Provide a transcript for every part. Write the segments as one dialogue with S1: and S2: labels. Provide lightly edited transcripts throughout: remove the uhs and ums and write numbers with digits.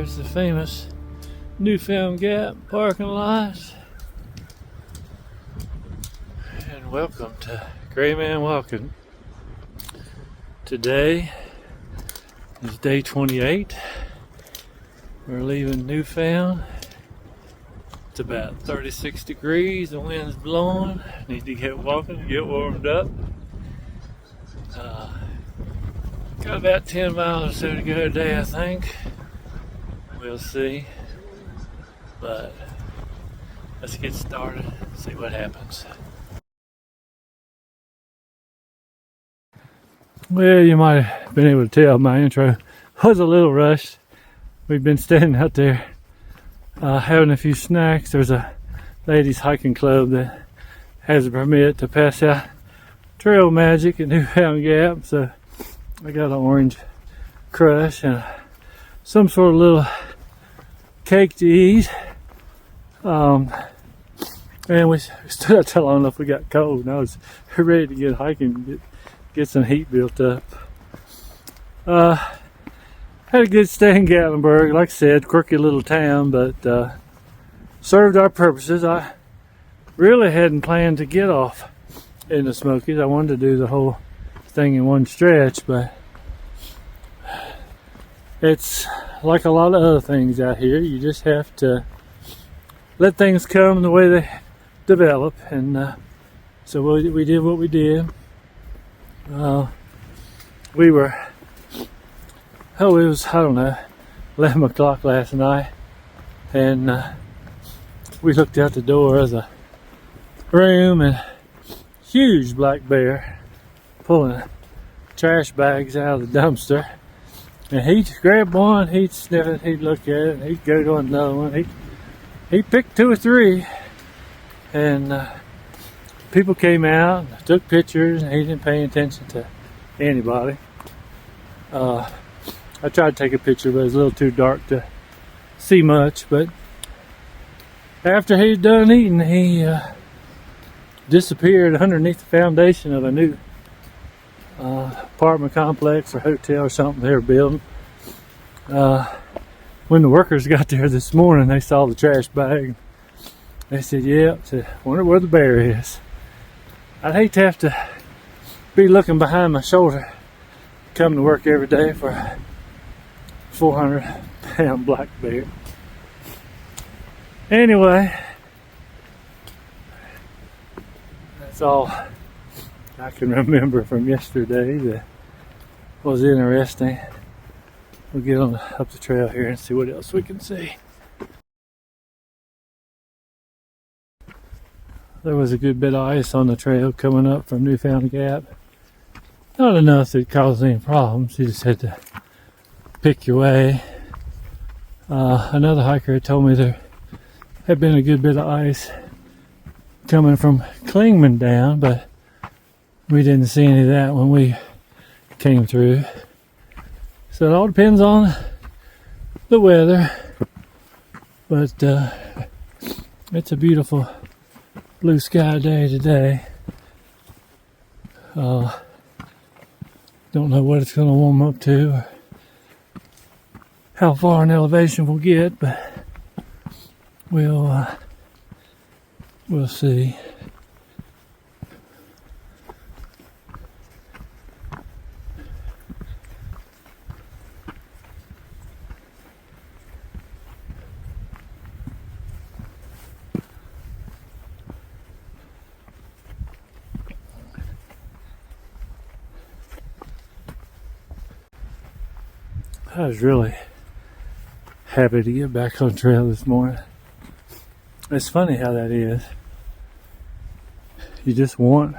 S1: There's the famous Newfound Gap parking lot. And welcome to Gray Man Walking. Today is day 28. We're leaving Newfound. It's about 36 degrees, the wind's blowing. Need to get walking, get warmed up. Got about 10 miles or so to go today, I think. We'll see. But let's get started, see what happens. Well, you might have been able to tell my intro was a little rushed. We've been standing out there having a few snacks. There's a ladies hiking club that has a permit to pass out trail magic at Newfound Gap, so I got an orange crush and some sort of little cake to eat. And we stood out there long enough we got cold, and I was ready to get hiking, get some heat built up. Had a good stay in Gatlinburg. Like I said, quirky little town, but served our purposes. I really hadn't planned to get off in the Smokies. I wanted to do the whole thing in one stretch, but it's like a lot of other things out here. You just have to let things come the way they develop, and so we did what we did. We were, it was, I don't know, 11 o'clock last night, and we looked out the door of the room, and huge black bear pulling trash bags out of the dumpster. And he'd grab one, he'd sniff it, he'd look at it, and he'd go to another one. He picked two or three, and people came out, and took pictures, and he didn't pay attention to anybody. I tried to take a picture, but it was a little too dark to see much. But after he'd done eating, he disappeared underneath the foundation of a new apartment complex or hotel or something they were building. When the workers got there this morning, they saw the trash bag. They said, "Yeah, wonder where the bear is." I'd hate to have to be looking behind my shoulder coming to work every day for a 400-pound black bear. Anyway, that's all I can remember from yesterday that was interesting. We'll get on up the trail here and see what else we can see. There was a good bit of ice on the trail coming up from Newfound Gap. Not enough that caused any problems. You just had to pick your way. Another hiker had told me there had been a good bit of ice coming from Klingman down, but we didn't see any of that when we came through. So it all depends on the weather, but it's a beautiful blue sky day today. Don't know what it's going to warm up to or how far in elevation we'll get, but we'll see. I was really happy to get back on trail this morning. It's funny how that is. You just want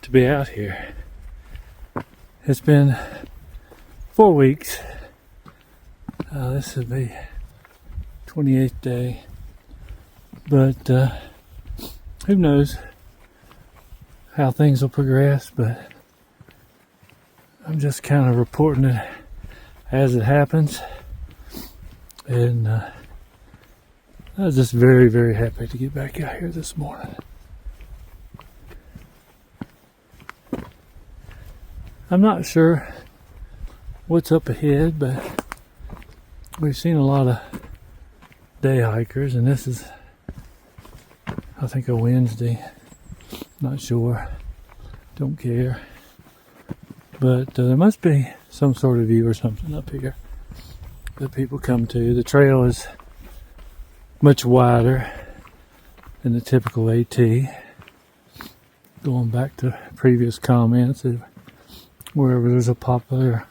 S1: to be out here. It's been 4 weeks. This will be 28th day. But who knows how things will progress, but I'm just kind of reporting it as it happens, and I was just very, very happy to get back out here this morning. I'm not sure what's up ahead, but we've seen a lot of day hikers, and this is, I think, a Wednesday. Not sure. Don't care. But there must be some sort of view or something up here that people come to. The trail is much wider than the typical AT. Going back to previous comments, wherever there's a popular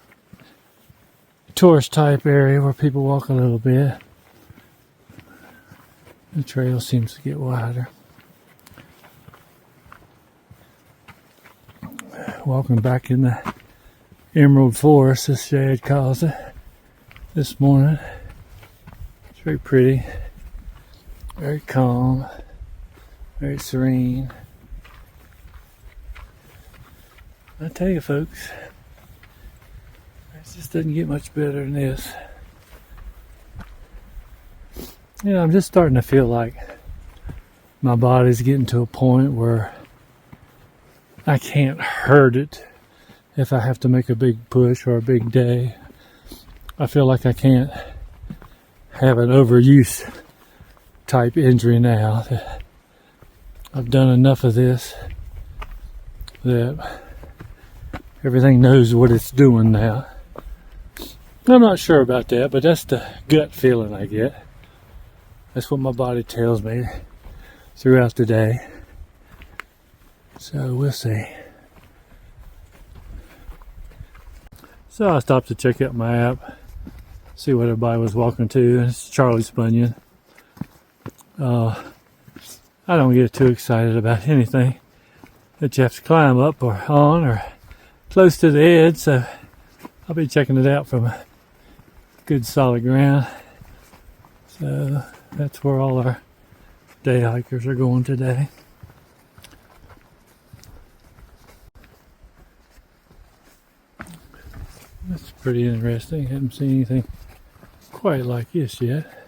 S1: tourist type area where people walk a little bit, the trail seems to get wider. Walking back in the Emerald Forest, as Shad calls it, this morning. It's very pretty, very calm, very serene. I tell you, folks, it just doesn't get much better than this. You know, I'm just starting to feel like my body's getting to a point where I can't hurt it if I have to make a big push or a big day. I feel like I can't have an overuse type injury now. I've done enough of this that everything knows what it's doing now. I'm not sure about that, but that's the gut feeling I get. That's what my body tells me throughout the day. So we'll see. So I stopped to check out my app, see what everybody was walking to. It's Charlie's Bunyan. I don't get too excited about anything that you have to climb up or on or close to the edge, so I'll be checking it out from a good solid ground. So that's where all our day hikers are going today. That's pretty interesting. Haven't seen anything quite like this yet.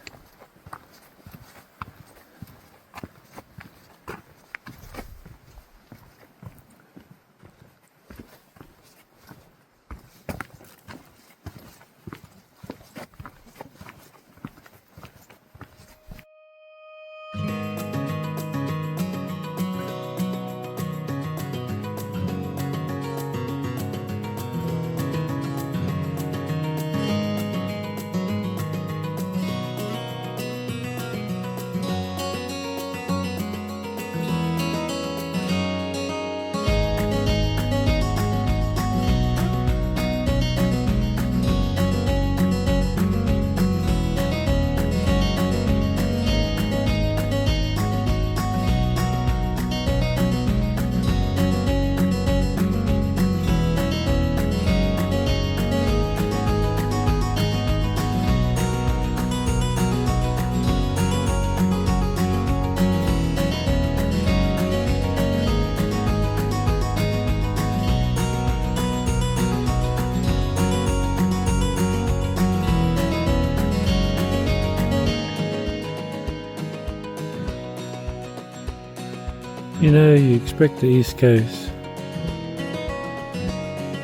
S1: You know, you expect the East Coast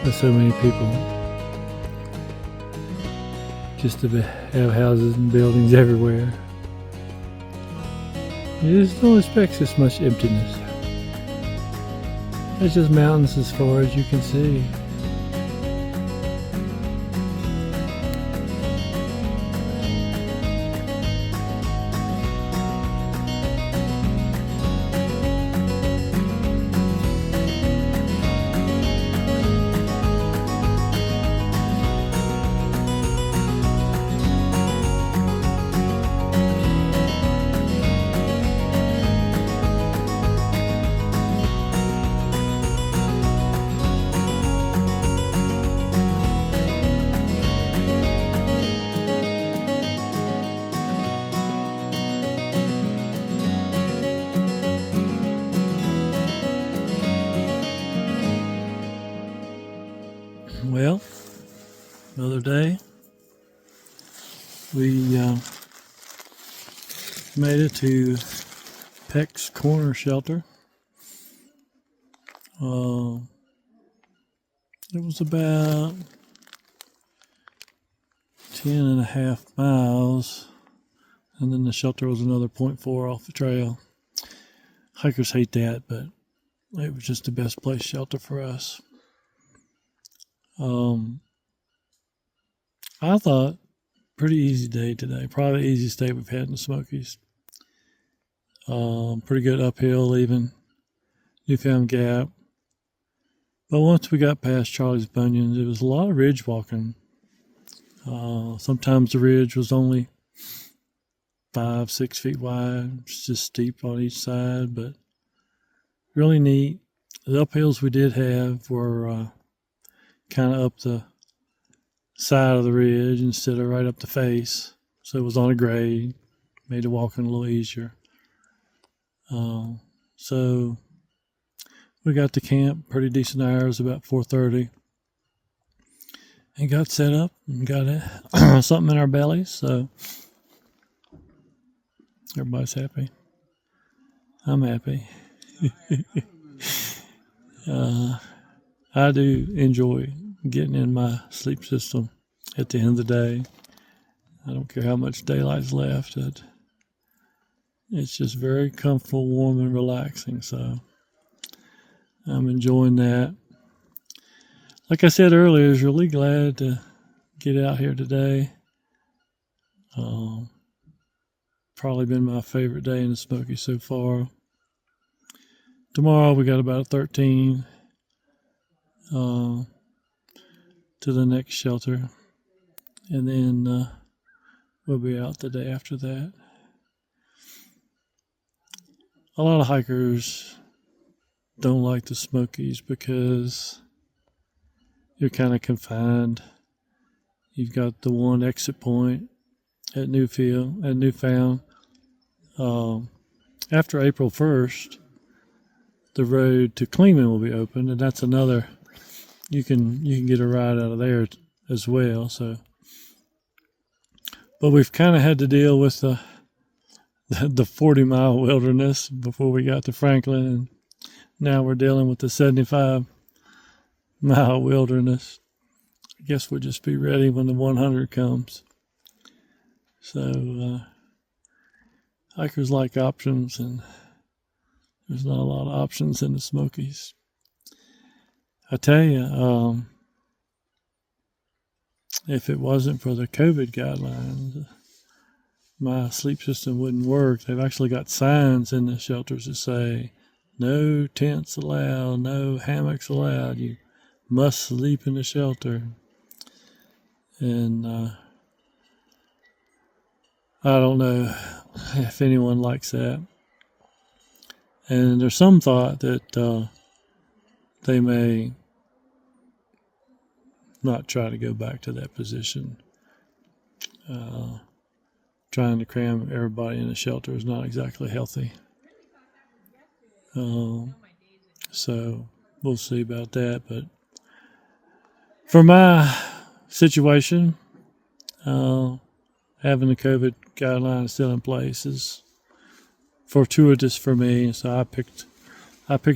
S1: with so many people just to have houses and buildings everywhere. You just don't expect this much emptiness. It's just mountains as far as you can see. Well, another day. We made it to Pecks Corner Shelter. It was about 10.5 miles, and then the shelter was another 0.4 off the trail. Hikers hate that, but it was just the best place shelter for us. I thought pretty easy day today. Probably the easiest day we've had in the Smokies. Pretty good uphill leaving Newfound Gap. But once we got past Charlie's Bunions, it was a lot of ridge walking. Sometimes the ridge was only 5-6 feet wide. It's just steep on each side, but really neat. The uphills we did have were kind of up the side of the ridge instead of right up the face. So it was on a grade, made the walking a little easier. So we got to camp pretty decent hours, about 4:30, and got set up and got something in our bellies. So everybody's happy. I'm happy. I do enjoy getting in my sleep system at the end of the day. I don't care how much daylight's left. It's just very comfortable, warm, and relaxing. So I'm enjoying that. Like I said earlier, I was really glad to get out here today. Probably been my favorite day in the Smokies so far. Tomorrow we got about 13 to the next shelter, and then we'll be out the day after that. A lot of hikers don't like the Smokies because you're kind of confined. You've got the one exit point at Newfound. After April 1st, the road to Kleeman will be open, and that's another. You can get a ride out of there as well. So, but we've kind of had to deal with the 40-mile wilderness before we got to Franklin, and now we're dealing with the 75-mile wilderness. I guess we'll just be ready when the 100 comes. So, hikers like options, and there's not a lot of options in the Smokies. I tell you, if it wasn't for the COVID guidelines, my sleep system wouldn't work. They've actually got signs in the shelters that say, no tents allowed, no hammocks allowed. You must sleep in the shelter. And I don't know if anyone likes that. And there's some thought that they may not try to go back to that position. Trying to cram everybody in a shelter is not exactly healthy. So we'll see about that. But for my situation, having the COVID guidelines still in place is fortuitous for me. So I picked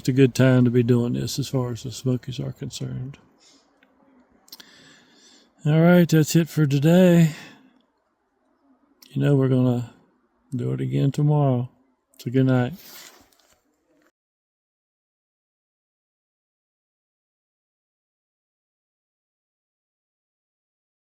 S1: a good time to be doing this as far as the Smokies are concerned. All right, that's it for today. We're going to do it again tomorrow. So good night.